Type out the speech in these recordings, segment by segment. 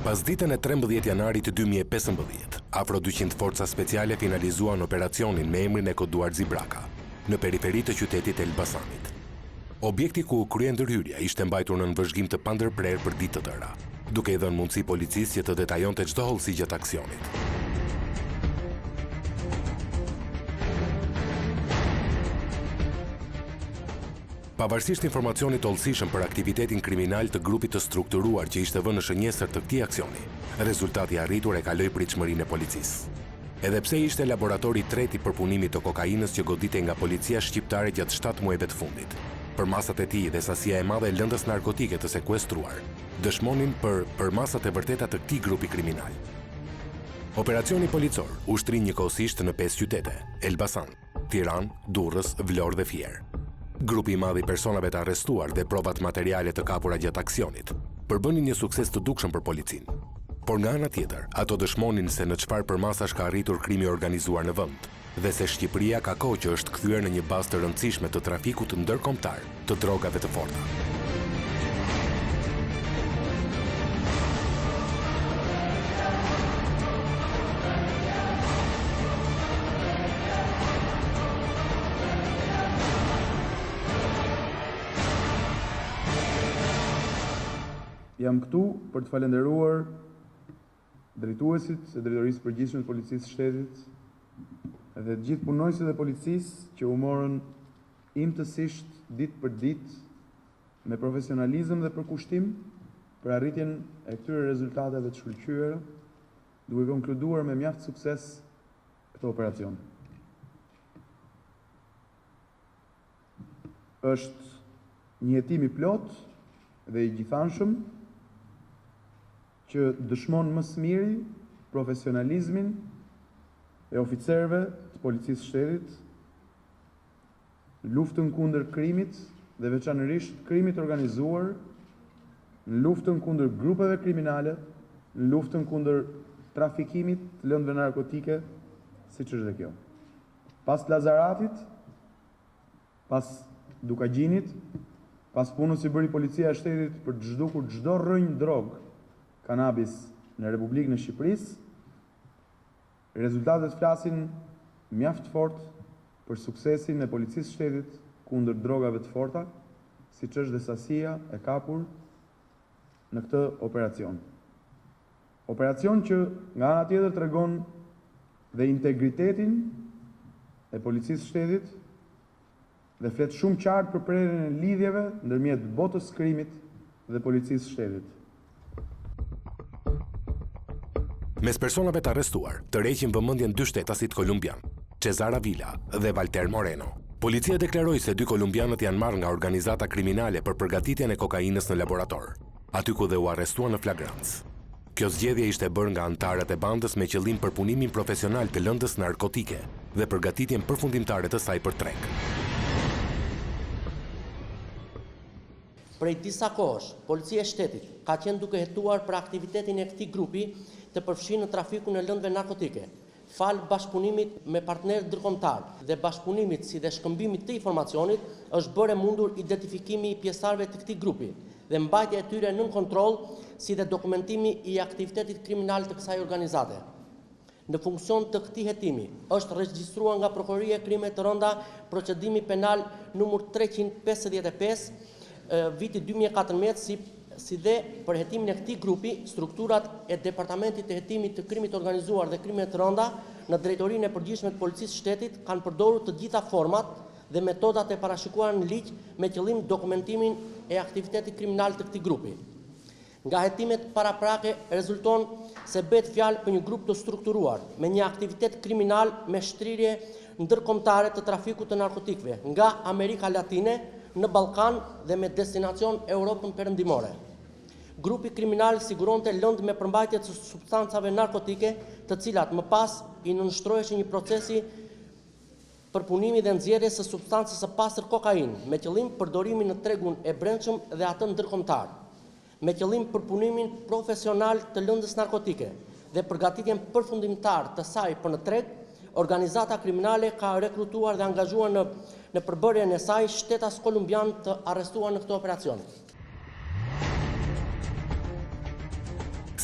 Pas ditën e 13 janarit 2015, afro 200 forca speciale finalizuan operacionin me emrin e koduar Zibraka, në periferi të qytetit Elbasanit. Objekti ku u krye ndërhyrja ishte mbajtur në vëzhgim të pandërprer për ditë të tëra, duke i dhënë mundësi policisë që të detajonte çdo hollësi gjatë aksionit. Pavarësisht informacionit të hollësishëm për aktivitetin kriminal të grupit të strukturuar që ishte vënë në shënjesër të këtij aksioni, rezultati arritur e kaloi pritshmërinë e policisë. Edhe pse ishte laboratori i tretë i përpunimit të kokainës që goditej nga policia shqiptare gjatë 7 muajve të fundit, për masat e tij dhe sasia e madhe e lëndës narkotike të sekuestruar, dëshmonin për masat e vërteta të këtij grupi kriminal. Operacioni policor ushtri njëkohësisht në 5 qytete: Elbasan, Tiranë, Durrës, Vlorë dhe Fier. Grupi i madh i personave të arrestuar dhe provat materiale të kapura gjatë aksionit përbënin një sukses të dukshëm për policinë. Por nga ana tjetër, ato dëshmonin se në çfarë përmasash ka arritur krimi organizuar në vend dhe se Shqipëria ka kohë që është kthyer në një bazë të rëndësishme të trafikut ndërkombëtar të drogave të forta. Jam këtu për të falenderuar drejtuesit e Drejtorisë Përgjithshme të Policisë së Shtetit dhe të gjithë punonjësit e policisë që u morën imtësisht ditë për ditë me profesionalizëm dhe përkushtim për arritjen e këtyre rezultateve të shkëlqyera, duke konkluduar me mjaft sukses këtë operacion. Është një hetim i plot dhe i gjithanshëm që dëshmon më së miri profesionalizmin e oficerëve të policisë së shtetit në luftën kundër krimit dhe veçanërisht krimit organizuar, në luftën kundër grupeve kriminale, në luftën kundër trafikimit të lëndëve narkotike, siç është dhe kjo. Pas Lazaratit, pas Dukagjinit, pas punës që bëri policia e shtetit për të zhdukur çdo rrënjë drogë kanabis në Republikën e Shqipërisë, rezultatet flasin mjaft fort për suksesin e policisë së shtetit kundër drogave të forta, siç është dhe sasia e kapur në këtë operacion. Operacion që nga ana tjetër tregon dhe integritetin e policisë së shtetit dhe flet shumë qartë për prerjen e lidhjeve ndërmjet botës së krimit dhe policisë së shtetit. Mes personave të arrestuar, tërheqin vëmendjen 2 shtetasit kolumbian, Cesar Avila dhe Walter Moreno. Policia deklaroi se 2 kolumbianët janë marrë nga organizata kriminale për përgatitjen e kokainës në laborator, aty ku dhe u arrestuan në flagrancë. Kjo zgjedhje ishte bërë nga anëtarët e bandës me qëllim përpunimin profesional të lëndës narkotike dhe përgatitjen përfundimtare të saj për treg. Prej disa kohësh, policia e shtetit ka qenë duke hetuar për aktivitetin e këtij grupi të përfshirë në trafikun e lëndëve narkotike, falë bashkëpunimit me partnerë ndërkombëtar dhe bashkëpunimit si dhe shkëmbimit të informacionit, është bërë mundur identifikimi i pjesëtarëve të këtij grupi dhe mbajtja e tyre nën kontroll, si dhe dokumentimi i aktivitetit kriminal të kësaj organizate. Në funksion të këtij hetimi, është regjistruar nga Prokuroria e Krimeve të Rënda procedimi penal numër 355 viti 2014 si dhe për hetimin e këtij grupi, strukturat e Departamentit të Hetimit të Krimit Organizuar dhe Krimeve të Rënda në Drejtorinë e Përgjithshme të Policisë së Shtetit kanë përdorur të gjitha format dhe metodat e parashikuara në ligj me qëllim dokumentimin e aktivitetit kriminal të këtij grupi. Nga hetimet paraprake rezulton se bëhet fjalë për një grup të strukturuar me një aktivitet kriminal me shtrirje ndërkombëtare të trafikut të narkotikëve nga Amerika Latine në Ballkan dhe me destinacion Europën perëndimore. Grupi kriminal siguronte lëndë me përmbajtje të substancave narkotike, të cilat më pas i nënshtroheshin një procesi përpunimi dhe nxjerrjes së substancës së pastër kokainë, me qëllim përdorimin në tregun e brendshëm dhe atë ndërkombëtar, me qëllim përpunimin profesional të lëndës narkotike dhe përgatitjen përfundimtar të saj për në treg. Organizata kriminale ka rekrutuar dhe angazhuar në përbërjen e saj shtetas kolumbian të arrestuar në këtë operacion.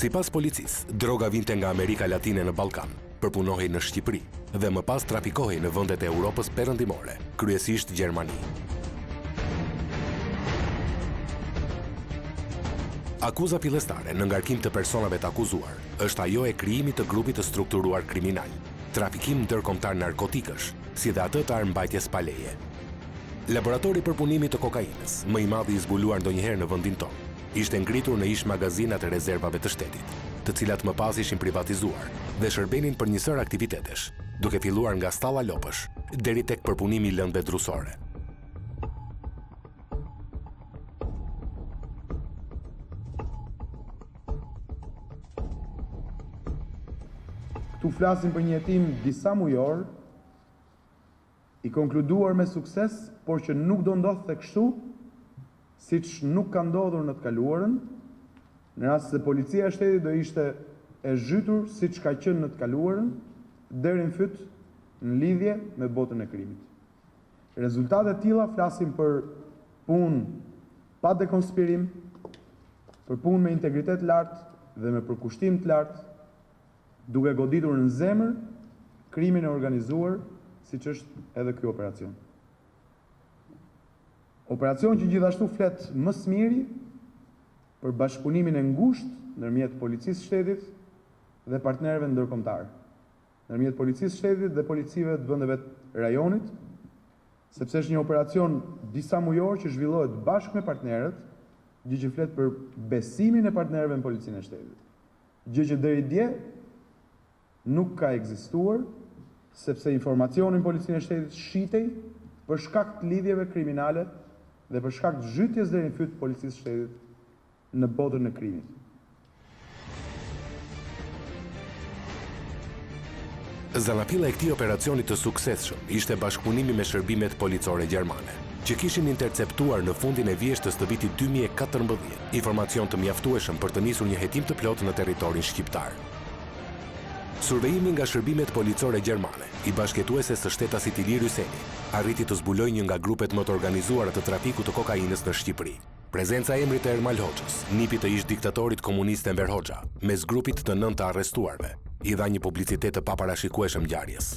Sipas policisë, droga vinte nga Amerika Latine në Ballkan, përpunohej në Shqipëri dhe më pas trafikohej në vendet e Europës perëndimore, kryesisht Gjermani. Akuza fillestare në ngarkim të personave të akuzuar është ajo e krijimit të grupit të strukturuar kriminal, trafikim ndërkombëtar narkotikësh, si dhe atë të armbajtjes pa leje. Laboratori për punimin të kokainës, më i madh i zbuluar ndonjëherë në vendin tonë, ishte ngritur në ish magazinat e rezervave të shtetit, të cilat më pas ishin privatizuar dhe shërbenin për një sër aktivitetesh, duke filluar nga stalla lopësh deri tek përpunimi i lëndëve drusore. Këtu flasim për një hetim disa mujor, i konkluduar me sukses, por që nuk do ndodhte kështu, siç nuk ka ndodhur në të kaluarën, në rast se policia e shtetit do ishte e zhytur siç ka qenë në të kaluarën, deri në fyt në lidhje me botën e krimit. Rezultate të tilla flasim për punë pa dekonspirim, për punë me integritet lartë dhe me përkushtim të lartë, duke goditur në zemër krimin e organizuar, siç është edhe ky operacion. Operacion që gjithashtu flet më së miri për bashkëpunimin e ngushtë ndërmjet policisë shtetit dhe partnerëve ndërkombëtar, ndërmjet policisë shtetit dhe policive të vendeve të rajonit, sepse është një operacion disa mujor që zhvillohet bashkë me partnerët, gjë që flet për besimin e partnerëve në policinë e shtetit. Gjë që deri dje nuk ka ekzistuar, sepse informacionin policinë e shtetit shitej për shkak të lidhjeve kriminale dhe për shkak të zhytjes deri në fyt policisë shtetit në botën e krimit. Zanafilla e këtij operacioni të suksesshëm ishte bashkëpunimi me shërbimet policore gjermane, që kishin interceptuar në fundin e vjeshtës të vitit 2014 informacion të mjaftueshëm për të nisur një hetim të plotë në territorin shqiptar. Survejimi nga shërbimet policore gjermane, i bashkëtuese së shtetasit Ilir Hyseni, arriti të zbulojë një nga grupet më të organizuara të trafikut të kokainës në Shqipëri. Prezenca e emrit të Ermal Hoxhës, nipi të ish diktatorit komunist Enver Hoxha, mes grupit të 9 të arrestuarve, i dha një publicitet të paparashikueshëm ngjarjes.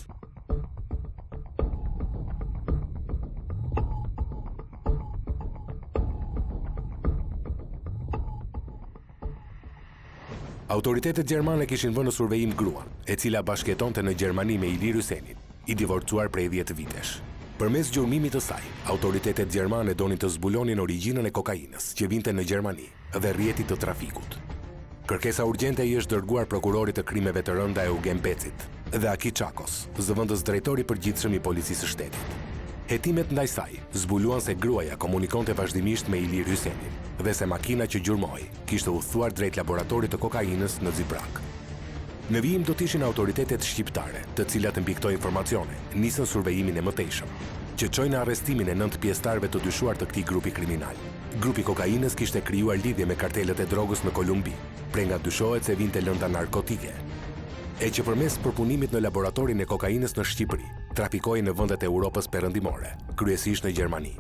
Autoritetet gjermane kishin vënë në survejim gruan, e cila bashkëjetonte në Gjermani me Ilir Hysenin, i divorcuar prej 10 vitesh. Përmes gjurmimit të saj, autoritetet gjermane donin të zbulonin origjinën e kokainës që vinte në Gjermani dhe rrjetit të trafikut. Kërkesa urgjente i është dërguar prokurorit të krimeve të rënda Eugen Pecit dhe Aki Çakos, zëvendës drejtori i përgjithshëm i policisë së shtetit. Hetimet ndaj saj zbuluan se gruaja komunikonte vazhdimisht me Ilir Hysenin dhe se makina që gjurmoi kishte udhëtuar drejt laboratorit të kokainës në Zibrak. Në vijim do të ishin autoritetet shqiptare, të cilat mbi këto informacione nisën survejimin e mëtejshëm, që çoi në arrestimin e 9 pjesëtarëve të dyshuar të këtij grupi kriminal. Grupi kokainës kishte krijuar lidhje me kartelet e drogës në Kolumbi, prej nga dyshohet se vinte lënda narkotike, e që përmes përpunimit në laboratorin e kokainës në Shqipëri, trafikoi në vendet e Europës perëndimore, kryesisht në Gjermani.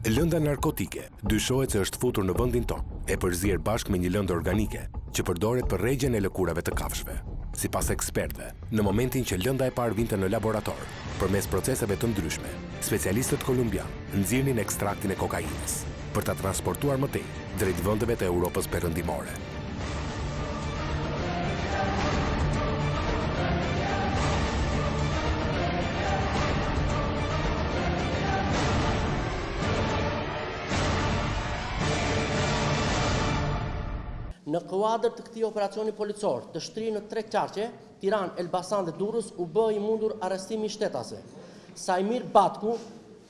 Lënda narkotike dyshohet se është futur në vendin tonë, e përzier bashkë me një lëndë organike që përdoret për rregjen e lëkurave të kafshëve. Sipas ekspertëve, në momentin që lënda e parë vinte në laborator, përmes proceseve të ndryshme, specialistët kolumbian nxirrnin ekstraktin e kokainës për ta transportuar më tej drejt vendeve të Europës perëndimore. Në kuadër të këtij operacioni policor të shtrirë në 3 qarqe, Tiranë, Elbasan dhe Durrës, u bë i mundur arrestimi i shtetase. Sajmir Batku,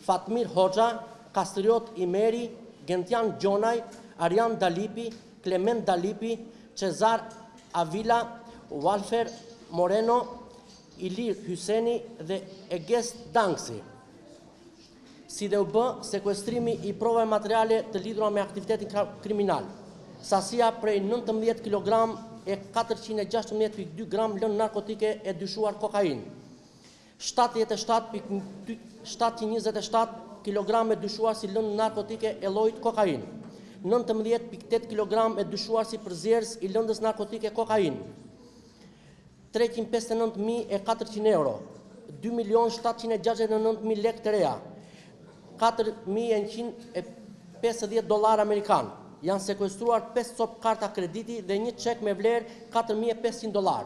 Fatmir Hoxha, Kastriot Imeri, Gentian Gjonaj, Arjan Dalipi, Clement Dalipi, Cezar Avila, Walfer Moreno, Ilir Hyseni dhe Eges Dangsi. Si dhe u bë sekuestrimi i provave materiale të lidhura me aktivitetin kriminal. Sasia prej 19 kg e 416,2 gram lëndë narkotike e dyshuar kokainë, 727 kg e dyshuar si lëndë narkotike e llojit kokainë, 19.8 kg e dyshuar si përzierës i lëndës narkotike kokain, 359.400 euro, 2.769.000 lekë të reja, 4.150 dollar amerikan. Janë sekuestruar 5 copë karta krediti dhe një çek me vlerë 4.500 dollar.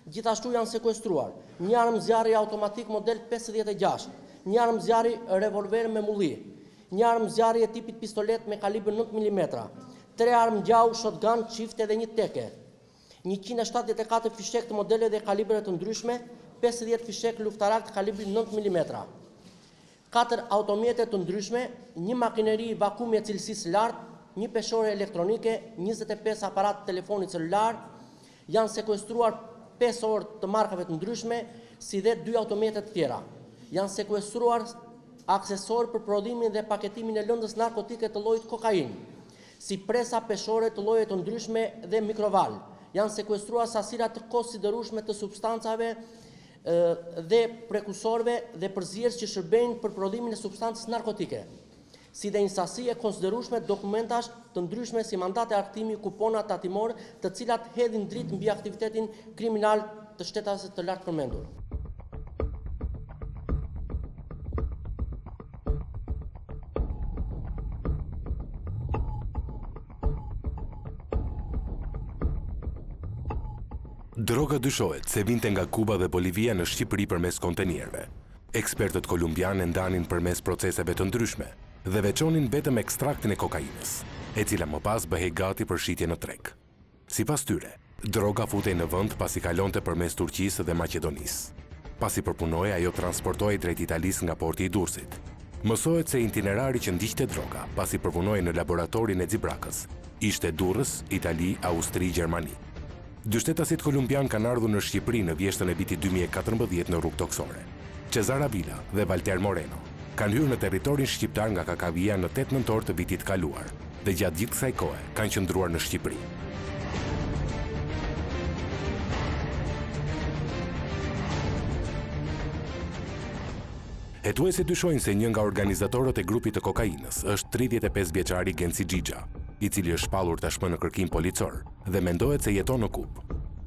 Gjithashtu janë sekuestruar një armë zjarri automatik model 56, një armë zjarri revolver me mulli, një armë zjarri e tipit pistolet me kalibër 9 mm, 3 armë gjau, shotgun, çifte dhe një teke, 174 fishek të modele dhe kalibre të ndryshme, 50 fishek luftarak të kalibrit 9 mm, 4 automjete të ndryshme, një makineri vakumi e cilësisë lartë, një peshore elektronike, 25 aparat telefonit celular, janë sekuestruar 5 orë të markave të ndryshme, si dhe 2 automjete të tjera. Janë sekuestruar aksesor për prodhimin dhe paketimin e lëndës narkotike të llojit kokain, si presa peshore të lloje të ndryshme dhe mikroval. Janë sekuestruar sasira të konsiderueshme të substancave dhe prekursorëve dhe përzierës që shërbejnë për prodhimin e substancës narkotike, si dhe një sasi e konsiderueshme dokumentash të ndryshme si mandate arktimi, kupona tatimor, të cilat hedhin dritë mbi aktivitetin kriminal të shtetave të lartë përmendur. Droga dyshohet se vinte nga Kuba dhe Bolivia në Shqipëri përmes kontenierëve. Ekspertët kolumbianë ndanin përmes proceseve të ndryshme dhe veçonin vetëm ekstraktin e kokainës, e cila më pas bëhej gati për shitje në treg. Sipas tyre, droga futej në vend pasi kalonte përmes Turqisë dhe Maqedonisë. Pasi përpunoi, ajo transportohej drejt Italisë nga porti i Durrësit. Mësohet se itinerari që ndiqte droga pasi përpunoi në laboratorin e Xibrakës ishte Durrës, Itali, Austri, Gjermani. Dy shtetasit kolumbian kanë ardhur në Shqipëri në vjeshtën e vitit 2014 në rrugë toksore. Cesar Avila dhe Walter Moreno kanë hyrë në territorin shqiptar nga Kakavia në 8 nëntor të vitit kaluar dhe gjatë gjithë kësaj kohe kanë qëndruar në Shqipëri. Hetuesit dyshojnë se një nga organizatorët e grupit të kokainës është 35 vjeçari Genci Xhixha, i cili është shpallur tashmë në kërkim policor dhe mendohet se jeton në Kub.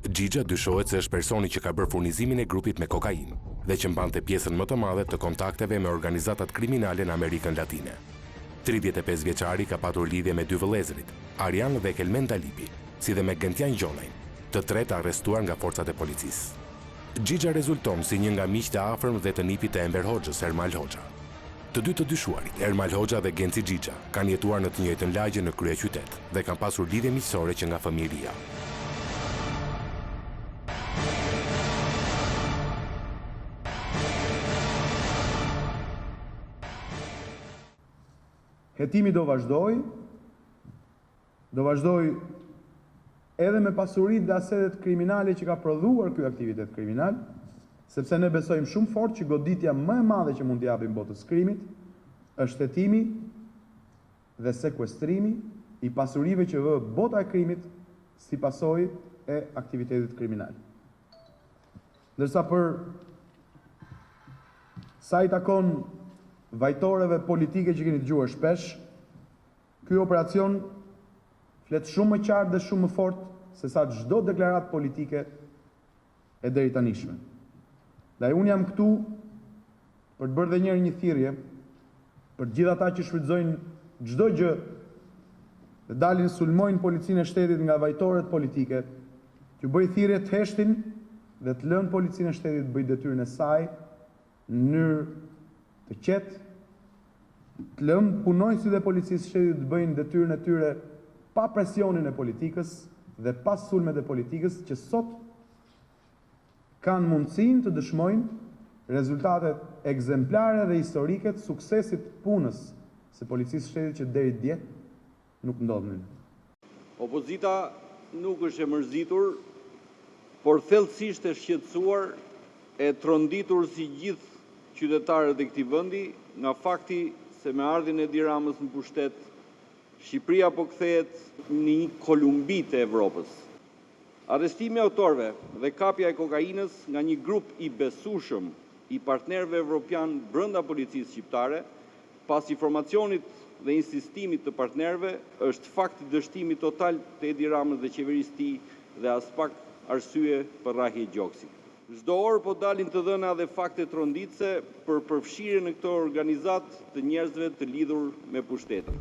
Xhixha dyshohet se është personi që ka bërë furnizimin e grupit me kokainë dhe që mbante pjesën më të madhe të kontakteve me organizatat kriminale në Amerikën Latine. 35 vjeçari ka patur lidhje me 2 vëllezërit, Arjan dhe Kelmen Dalipi, si dhe me Gentian Gjonajn, të tretë arrestuar nga forcat e policisë. Xhixha rezulton si një nga miqtë e afërm dhe të nipit të Enver Hoxhës, Ermal Hoxha. Të dy të dyshuarit, Ermal Hoxha dhe Genci Xhixha, kanë jetuar në të njëjtën lagje në kryeqytet dhe kanë pasur lidhje miqësore që nga fëmijëria. Hetimi do vazhdoj edhe me pasurit dhe asetet kriminale që ka prodhuar ky aktivitet kriminal, sepse ne besojmë shumë fort që goditja më e madhe që mund t'japim botës krimit është hetimi dhe sekuestrimi i pasurive që vë bota e krimit si pasojë e aktivitetit kriminal. Ndërsa për sa i takon vajtoreve politike që keni dëgjuar shpesh, ky operacion flet shumë më qartë dhe shumë më fort se sa çdo deklaratë politike e deritanishme. Dhe unë jam këtu për të bërë dhe njëherë një thirrje për gjithë ata që shfrytëzojnë çdo gjë dhe dalin sulmojnë policinë e shtetit nga vajtorët politike, që bëj thirrje të heshtin dhe të lënë policinë e shtetit të bëjë detyrën e saj në mënyrë të qetë, të lëmë punojësit dhe policisë shtetit të bëjnë detyrën e tyre pa presionin e politikës dhe pas sulmet e politikës që sot kanë mundësinë të dëshmojnë rezultatet ekzemplare dhe historike të suksesit punës së policisë shtetit që deri dje nuk ndodhin. Opozita nuk është e mërzitur, por thellësisht e shqetësuar e tronditur si gjithë qytetarët e këtij vendi nga fakti se me ardhjen e Edi Ramës në pushtet, Shqipëria po kthehet në një Kolumbi të Evropës. Arrestimi i autorëve dhe kapja e kokainës nga një grup i besueshëm i partnerëve evropian brenda policisë shqiptare, pas informacionit dhe insistimit të partnerëve është fakt dështimi total të Edi Ramës dhe qeverisë tij dhe as pak arsye për rrahje gjoksi. Çdo orë po dalin të dhëna dhe fakte tronditëse për përfshirjen në këtë organizat të njerëzve të lidhur me pushtetin.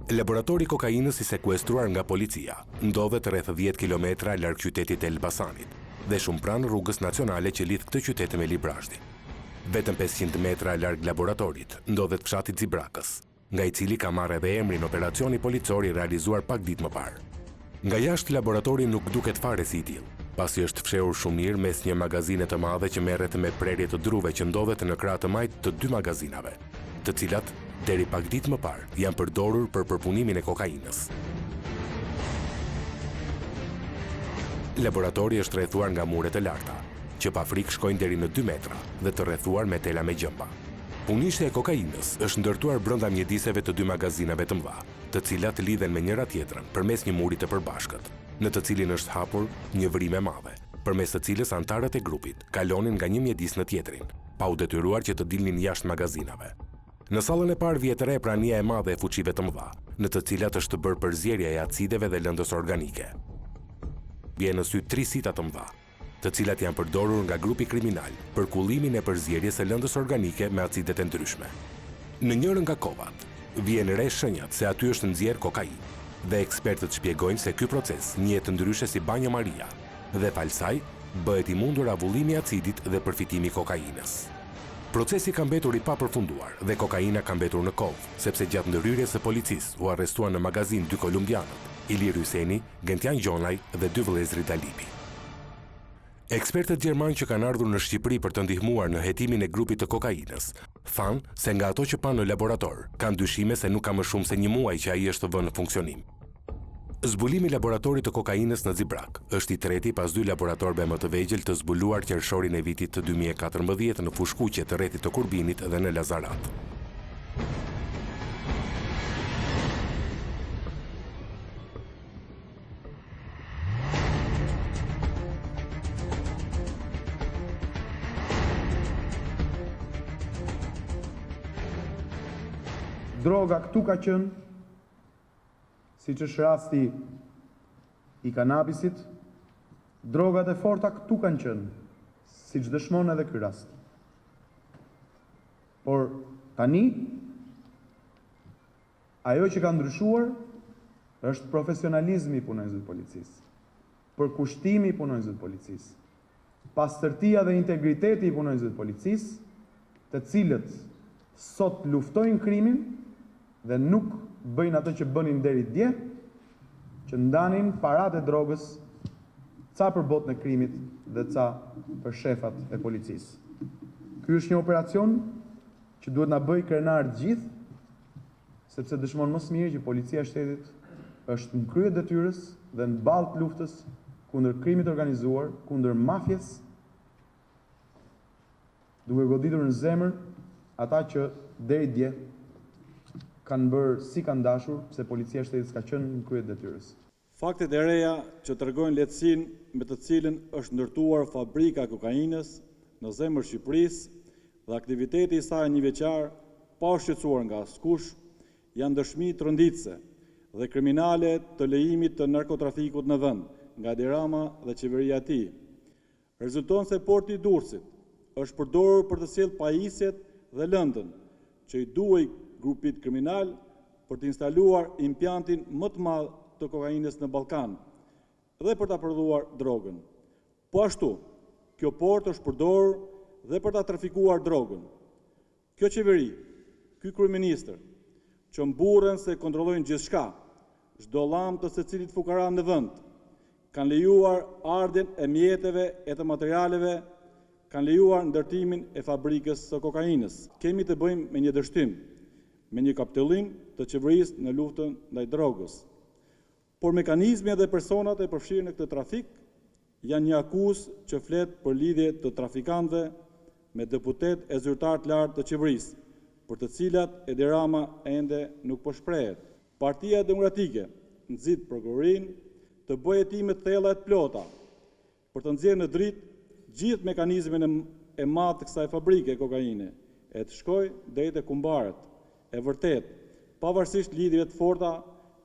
Laboratori i kokainës i sekuestruar nga policia ndodhet rreth 10 kilometra larg qytetit Elbasanit dhe shumë pranë rrugës nacionale që lidh këtë qytet me Librazhdin. Vetëm 500 metra larg laboratorit ndodhet fshati Xibrakës, nga i cili ka marrë edhe emrin operacioni policor i realizuar pak ditë më parë. Nga jashtë laboratori nuk duket fare si i tillë, pasi është fshehur shumë mirë mes një magazine të madhe që merret me prerje të druve që ndodhet në krah të majt të 2 magazinave, të cilat deri pak ditë më parë janë përdorur për përpunimin e kokainës. Laboratori është rrethuar nga mure të larta, që pa frikë shkojnë deri në 2 metra dhe të rrethuar me tela me gjëmba. Punishja e kokainës është ndërtuar brenda mjediseve të 2 magazinave të mëdha, të cilat lidhen me njëra tjetrën përmes një muri të përbashkët, në të cilin është hapur një vrim e madhe, përmes të cilës antarët e grupit kalonin nga një mjedis në tjetrin, pa u detyruar që të dilnin jashtë magazinave. Në sallën e parë vjet re prania e madhe e fuqive të mëdha, në të cilat është bërë përzierja e acideve dhe lëndës organike. Vjen në sy 3 sita të mëdha, të cilat janë përdorur nga grupi kriminal për kullimin e përzierjes së lëndës organike me acidet e ndryshme. Në njërin nga kovat vjen re shenjat se aty është nxjerr kokainë, dhe ekspertët shpjegojnë se ky proces njihet ndryshe si banjo Maria, dhe falsaj bëhet i mundur avullimi i acidit dhe përfitimi i kokainës. Procesi ka mbetur i papërfunduar dhe kokaina ka mbetur në kovë, sepse gjatë ndërhyrjes së policisë u arrestuan në magazin 2 kolumbianët, Ilir Hyseni, Gentian Gjonaj dhe 2 vëllezërit Alipi. Ekspertët gjermanë që kanë ardhur në Shqipëri për të ndihmuar në hetimin e grupit të kokainës, thanë se nga ato që panë në laborator, kanë dyshime se nuk ka më shumë se 1 muaj që ai është vënë në funksionim. Zbulimi i laboratorit të kokainës në Xibrak është i treti pas 2 laboratorëve më të vegjël të zbuluar qershorin e vitit të 2014 në fushkuqe të rrethit të Kurbinit dhe në Lazarat. Droga këtu ka qenë, siç është rasti i kanabisit, drogat e forta këtu kanë qenë, siç dëshmon edhe ky rast. Por tani, ajo që ka ndryshuar është profesionalizmi i punonjësve të policisë, përkushtimi i punonjësve të policisë, pastërtia dhe integriteti i punonjësve të policisë, të cilët sot luftojnë krimin dhe nuk bëjnë atë që bënin deri dje, që ndanin parat e drogës ca për botën e krimit dhe ca për shefat e policisë. Ky është një operacion që duhet na bëj krenar të gjithë, sepse dëshmon më së miri që policia e shtetit është në krye detyrës dhe në balë të luftës kundër krimit organizuar, kundër mafjes, duke goditur në zemër ata që deri dje kanë bërë si kanë dashur, se policia e shtetit s'ka qenë në krye të detyrës. Faktet e reja që tregojnë lehtësinë me të cilën është ndërtuar fabrika e kokainës në zemër Shqipërisë dhe aktiviteti i saj njëvjeçar pa u shqetësuar nga askush janë dëshmi tronditëse dhe kriminale të lejimit të narkotrafikut në vend nga Edi Rama dhe qeveria e tij. Rezulton se porti i Durrësit është përdorur për të sjellë pajisjet dhe lëndën që i duhej grupit kriminal për të instaluar impjantin më të madh të kokainës në Ballkan dhe për ta prodhuar drogën. Po ashtu, kjo port është përdorur dhe për ta trafikuar drogën. Kjo qeveri, ky kryeministër, që mburren se kontrollojnë gjithçka, çdo llam të secilit fukara në vend, kanë lejuar ardhen e mjeteve e të materialeve, kanë lejuar ndërtimin e fabrikës së kokainës. Kemi të bëjmë me një dështim, me një kapitullim të qeverisë në luftën ndaj drogës. Por mekanizmi dhe personat e përfshirë në këtë trafik janë një akuzë që flet për lidhje të trafikantëve me deputet e zyrtar të lartë të qeverisë, për të cilat Edi Rama ende nuk po shprehet. Partia Demokratike nxit prokurorin të bëjë hetime të thella e të plota për të nxjerrë në dritë gjithë mekanizmin e madh të kësaj fabrike e kokaine, e të shkojë deri te kumbarët e vërtet, pavarësisht lidhjeve të forta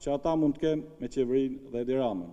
që ata mund të kenë me qeverinë dhe Edi Ramën.